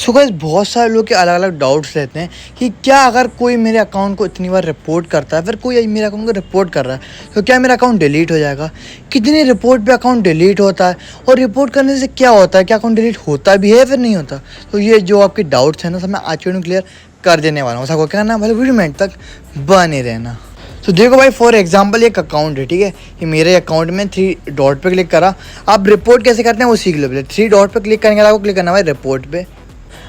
So guys बहुत सारे लोग के अलग अलग डाउट्स रहते हैं कि क्या अगर कोई मेरे अकाउंट को इतनी बार रिपोर्ट करता है, फिर कोई मेरे अकाउंट को रिपोर्ट कर रहा है तो क्या मेरा अकाउंट डिलीट हो जाएगा। कितनी रिपोर्ट पे अकाउंट डिलीट होता है और रिपोर्ट करने से क्या होता है, क्या अकाउंट डिलीट होता भी है फिर नहीं होता। तो ये जो आपके डाउट्स हैं ना, सब मैं आज वीडियो क्लियर कर देने वाला हूँ। सबको क्या करना है, भले वीडियो में तक बने रहना। तो देखो भाई, फॉर एग्जांपल एक अकाउंट है, ठीक है। ये मेरे अकाउंट में 3 डॉट पे क्लिक करा। आप रिपोर्ट कैसे करते हैं वो सीख लो। पहले 3 डॉट पे क्लिक करने के बाद आपको क्लिक करना भाई रिपोर्ट पे।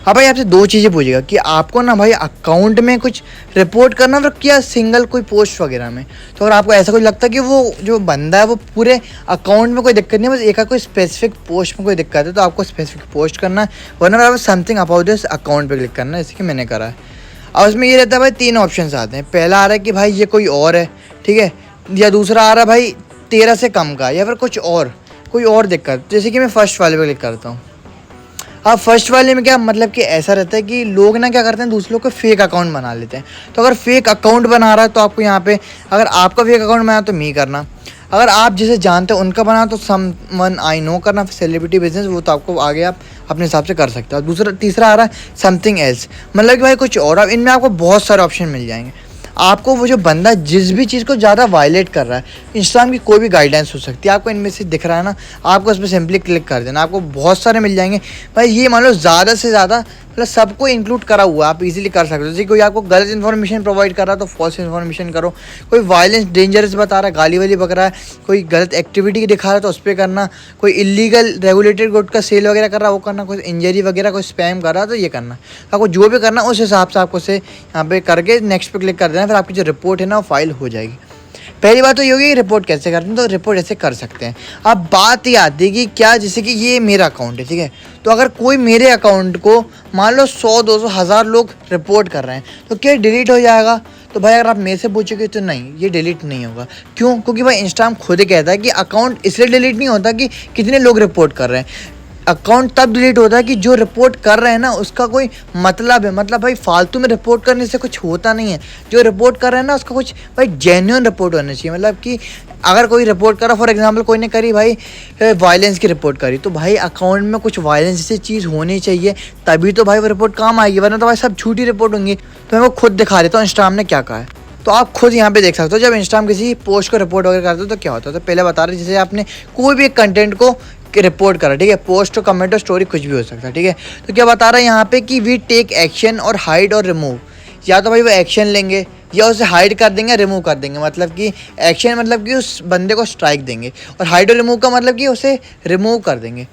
अब भाई आपसे 2 चीज़ें पूछेगा कि आपको ना भाई अकाउंट में कुछ रिपोर्ट करना फिर क्या सिंगल कोई पोस्ट वगैरह में। तो अगर आपको ऐसा कुछ लगता है कि वो जो बंदा है वो पूरे अकाउंट में कोई दिक्कत नहीं है, बस एक कोई स्पेसिफिक पोस्ट में कोई दिक्कत है, तो आपको स्पेसिफिक पोस्ट करना है, वरना आपको समथिंग अबाउट दिस अकाउंट पे क्लिक करना है, जैसे कि मैंने करा है। और उसमें ये रहता है भाई 3 ऑप्शन आते हैं। पहला आ रहा है कि भाई ये कोई और है, ठीक है, या दूसरा आ रहा है भाई 13 से कम का, या फिर कुछ और कोई और दिक्कत। जैसे कि मैं फर्स्ट वाले पे क्लिक करता हूँ। अब फर्स्ट वाले में क्या मतलब कि ऐसा रहता है कि लोग ना क्या करते हैं, दूसरों को फेक अकाउंट बना लेते हैं। तो अगर फेक अकाउंट बना रहा है तो आपको यहाँ पे, अगर आपका फेक अकाउंट बना तो मी करना, अगर आप जिसे जानते हो उनका बना तो समवन आई नो करना, फिर सेलिब्रिटी बिजनेस वो तो आपको आगे आप अपने हिसाब से कर सकते हो। तीसरा आ रहा है समथिंग एल्स, मतलब कि भाई कुछ और। अब इनमें आपको बहुत सारे ऑप्शन मिल जाएंगे। आपको वो जो बंदा जिस भी चीज़ को ज़्यादा वायलेट कर रहा है, इंस्टाग्राम की कोई भी गाइडेंस हो सकती है, आपको इनमें से दिख रहा है ना, आपको उस पर सिंपली क्लिक कर देना। आपको बहुत सारे मिल जाएंगे भाई। ये मान लो ज़्यादा से ज़्यादा मतलब सबको इंक्लूड करा हुआ है, आप इजीली कर सकते हो। जैसे कोई आपको गलत इन्फॉर्मेशन प्रोवाइड कर रहा है तो फॉल्स इन्फॉर्मेशन करो, कोई वायलेंस डेंजरस बता रहा है, गाली वाली बक रहा है, कोई गलत एक्टिविटी दिखा रहा है तो उस पर करना, कोई इलीगल रेगुलेटेड गुड का सेल वगैरह कर रहा है वो करना, कोई इंजरी वगैरह कोई स्पैम कर रहा है तो ये करना। आपको जो भी करना उस हिसाब से आपको से यहाँ पे करके नेक्स्ट पे क्लिक कर देना, फिर आपकी जो रिपोर्ट है ना वो फाइल हो जाएगी। पहली बात तो ये होगी कि रिपोर्ट कैसे करते हैं, तो रिपोर्ट ऐसे कर सकते हैं। अब बात ये आती है कि क्या, जैसे कि ये मेरा अकाउंट है, ठीक है, तो अगर कोई मेरे अकाउंट को मान लो 100 200 1000 लोग रिपोर्ट कर रहे हैं तो क्या डिलीट हो जाएगा। तो भाई अगर आप मेरे से पूछोगे तो नहीं, ये डिलीट नहीं होगा। क्यों? क्योंकि भाई इंस्टाग्राम खुद ही कहता है कि अकाउंट इसलिए डिलीट नहीं होता कि कितने लोग रिपोर्ट कर रहे हैं। अकाउंट तब डिलीट होता है कि जो रिपोर्ट कर रहे हैं ना उसका कोई मतलब है। मतलब भाई फालतू में रिपोर्ट करने से कुछ होता नहीं है। जो रिपोर्ट कर रहे हैं ना उसका कुछ भाई जेन्युइन रिपोर्ट होना चाहिए। मतलब कि अगर कोई रिपोर्ट करा, फॉर एग्जांपल कोई ने करी भाई वायलेंस की रिपोर्ट करी, तो भाई अकाउंट में कुछ वायलेंस जैसी चीज़ होनी चाहिए, तभी तो भाई वो रिपोर्ट काम आएगी, वरना तो भाई सब झूठी रिपोर्ट होंगी। तो मैं वो खुद दिखा देता हूँ इंस्टाग्राम ने क्या कहा है, तो आप खुद यहाँ पे देख सकते हो। जब इंस्टाग्राम किसी पोस्ट को रिपोर्ट वगैरह करते हो तो क्या होता है। तो पहले बता रहे जैसे आपने कोई भी एक कंटेंट को रिपोर्ट करा, ठीक है, पोस्ट हो, कमेंट हो, स्टोरी, कुछ भी हो सकता है, ठीक है। तो क्या बता रहा है यहाँ पे कि वी टेक एक्शन और हाइड और रिमूव। या तो भाई वो एक्शन लेंगे या उसे हाइड कर देंगे, रिमूव कर देंगे। मतलब कि एक्शन मतलब कि उस बंदे को स्ट्राइक देंगे, और हाइड और रिमूव का मतलब कि उसे रिमूव कर देंगे।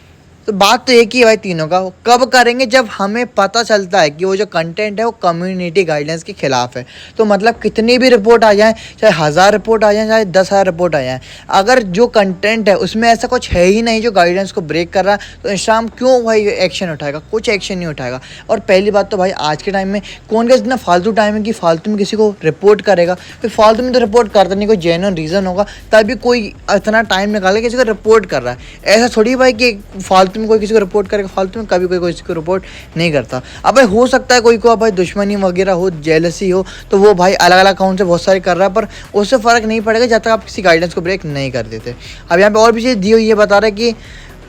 तो बात तो एक ही है भाई तीनों का। कब करेंगे? जब हमें पता चलता है कि वो जो कंटेंट है वो कम्युनिटी गाइडेंस के खिलाफ है। तो मतलब कितनी भी रिपोर्ट आ जाए, चाहे 1000 रिपोर्ट आ जाए, चाहे 10,000 रिपोर्ट आ जाए, अगर जो कंटेंट है उसमें ऐसा कुछ है ही नहीं जो गाइडेंस को ब्रेक कर रहा है, तो इंस्टाग्राम क्यों भाई एक्शन उठाएगा? कुछ एक्शन नहीं उठाएगा। और पहली बात तो भाई आज के टाइम में कौन का इतना फालतू टाइम है कि फालतू में किसी को रिपोर्ट करेगा। फिर फालतू में तो रिपोर्ट करता नहीं, कोई जेन्युइन रीज़न होगा तभी कोई इतना टाइम निकाले किसी को रिपोर्ट कर रहा है। ऐसा थोड़ी भाई कि फालतू में कोई किसी को रिपोर्ट करेगा, फालतू में कभी कोई किसी को रिपोर्ट नहीं करता। अब भाई हो सकता है कोई को भाई दुश्मनी वगैरह हो, जेलसी हो, तो वो भाई अलग अलग अकाउंट से बहुत सारे कर रहा है, पर उससे फ़र्क नहीं पड़ेगा जब तक आप किसी गाइडेंस को ब्रेक नहीं कर देते। अब यहाँ पे और भी चीज़ दी हुई है, बता रहा है कि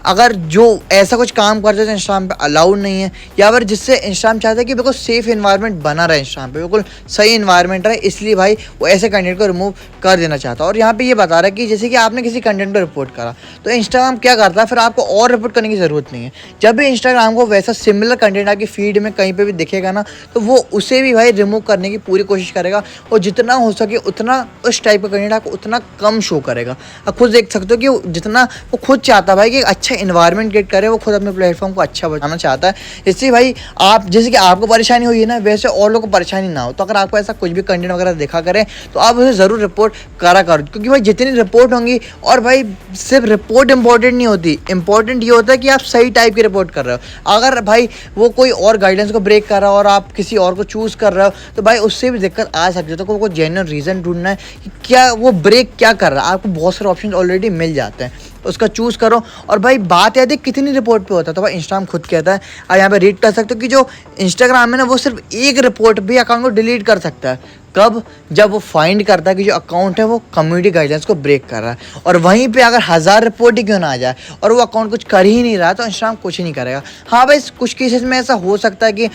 अगर जो ऐसा कुछ काम करते हैं तो इंस्टाग्राम पे अलाउड नहीं है, या फिर जिससे इंस्टाग्राम चाहता है कि बिल्कुल सेफ इन्वायरमेंट बना रहे, इंस्टाग्राम पे बिल्कुल सही इन्वायरमेंट रहे, इसलिए भाई वो ऐसे कंटेंट को रिमूव कर देना चाहता है। और यहाँ पे ये बता रहा है कि जैसे कि आपने किसी कंटेंट को रिपोर्ट करा तो इंस्टाग्राम क्या करता है, फिर आपको और रिपोर्ट करने की ज़रूरत नहीं है। जब भी इंस्टाग्राम को वैसा सिमिलर कंटेंट आपकी फीड में कहीं पर भी दिखेगा ना, तो वो उसे भी भाई रिमूव करने की पूरी कोशिश करेगा, और जितना हो सके उतना उस टाइप का कंटेंट आपको उतना कम शो करेगा। आप खुद देख सकते हो कि जितना वो खुद चाहता है भाई कि अच्छा इन्वायरमेंट क्रिएट करे, वो खुद अपने प्लेटफॉर्म को अच्छा बनाना चाहता है। इससे भाई आप जैसे कि आपको परेशानी हुई है ना, वैसे और लोगों को परेशानी ना हो। तो अगर आपको ऐसा कुछ भी कंटेंट वगैरह देखा करें तो आप उसे ज़रूर रिपोर्ट करा करो, क्योंकि भाई जितनी रिपोर्ट होंगी, और भाई सिर्फ रिपोर्ट इंपॉर्टेंट नहीं होती, इंपॉर्टेंट ये होता है कि आप सही टाइप की रिपोर्ट कर रहे हो। अगर भाई वो कोई और गाइडेंस को ब्रेक कर रहा हो और आप किसी और को चूज़ कर रहे हो तो भाई उससे भी दिक्कत आ सकती है। तो कोई जेन्युइन रीज़न ढूंढना है कि क्या वो ब्रेक क्या कर रहा है। आपको बहुत सारे ऑप्शन ऑलरेडी मिल जाते हैं। उसका चूज़ करो। और भाई बात याद है कितनी रिपोर्ट पे होता है, तो भाई इंस्टाग्राम खुद कहता है, आप यहाँ पे रीड कर सकते हो कि जो इंस्टाग्राम है ना वो सिर्फ एक रिपोर्ट भी अकाउंट को डिलीट कर सकता है। कब? जब वो फाइंड करता है कि जो अकाउंट है वो कम्युनिटी गाइडलाइंस को ब्रेक कर रहा है। और वहीं पे अगर 1000 रिपोर्ट ही क्यों ना आ जाए और वो अकाउंट कुछ कर ही नहीं रहा, तो इंस्टाग्राम कुछ ही नहीं करेगा। हाँ भाई, कुछ केसेस में ऐसा हो सकता है कि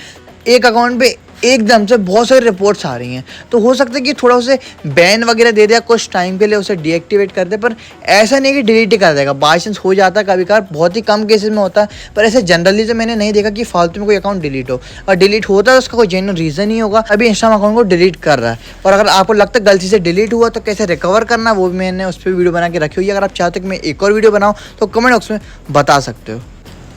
एक अकाउंट पे एकदम से बहुत सारी रिपोर्ट्स आ रही हैं, तो हो सकता है कि थोड़ा उसे बैन वगैरह दे दिया कुछ टाइम के लिए, उसे डीएक्टिवेट कर दे, पर ऐसा नहीं कि डिलीट ही कर देगा। बाई चांस हो जाता है कभी कभार, बहुत ही कम केसेस में होता है, पर ऐसे जनरली तो मैंने नहीं देखा कि फालतू में कोई अकाउंट डिलीट हो। और डिलीट होता है उसका कोई जेन्युइन रीज़न ही होगा, अभी इंस्टाग्राम अकाउंट को डिलीट कर रहा है। और अगर आपको लगता है गलती से डिलीट हुआ तो कैसे रिकवर करना, वो भी मैंने उस पर वीडियो बना के रखी हुई है। अगर आप चाहते हो कि मैं एक और वीडियो बनाऊँ तो कमेंट बॉक्स में बता सकते हो।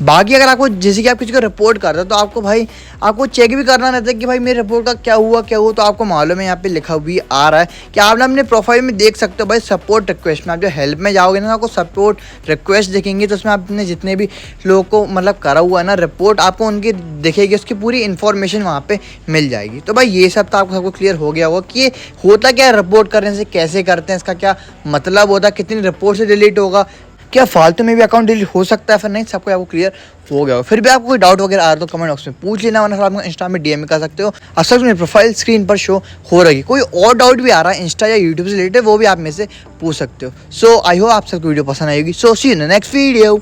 बाकी अगर आपको जैसे कि आप किसी को रिपोर्ट करते हो तो आपको भाई आपको चेक भी करना रहता है कि भाई मेरे रिपोर्ट का क्या हुआ, तो आपको मालूम है यहाँ पे लिखा हुआ आ रहा है कि आप ना अपने प्रोफाइल में देख सकते हो भाई सपोर्ट रिक्वेस्ट में। आप जो हेल्प में जाओगे ना, आपको सपोर्ट रिक्वेस्ट दिखेंगे, तो उसमें आपने जितने भी लोगों को मतलब करा हुआ है ना रिपोर्ट, आपको उनकी दिखेगी, उसकी पूरी इन्फॉर्मेशन वहाँ पे मिल जाएगी। तो भाई ये सब तो आपको सबको क्लियर हो गया होगा कि ये होता क्या है, रिपोर्ट करने से कैसे करते हैं, इसका क्या मतलब होता है, कितनी रिपोर्ट से डिलीट होगा, क्या फालतू में भी अकाउंट डिलीट हो सकता है फिर नहीं, सबको आपको क्लियर हो गया होगा। फिर भी आपको कोई डाउट वगैरह आ रहा तो कमेंट बॉक्स में पूछ लेना, वरना आप इंस्टा में डीएम कर सकते हो। असल में प्रोफाइल स्क्रीन पर शो हो रही, कोई और डाउट भी आ रहा है इंस्टा या यूट्यूब से रिलेटेड, वो भी आप में से पूछ सकते हो। सो आई होप आप सबको वीडियो पसंद आएगी। So see you in the next video.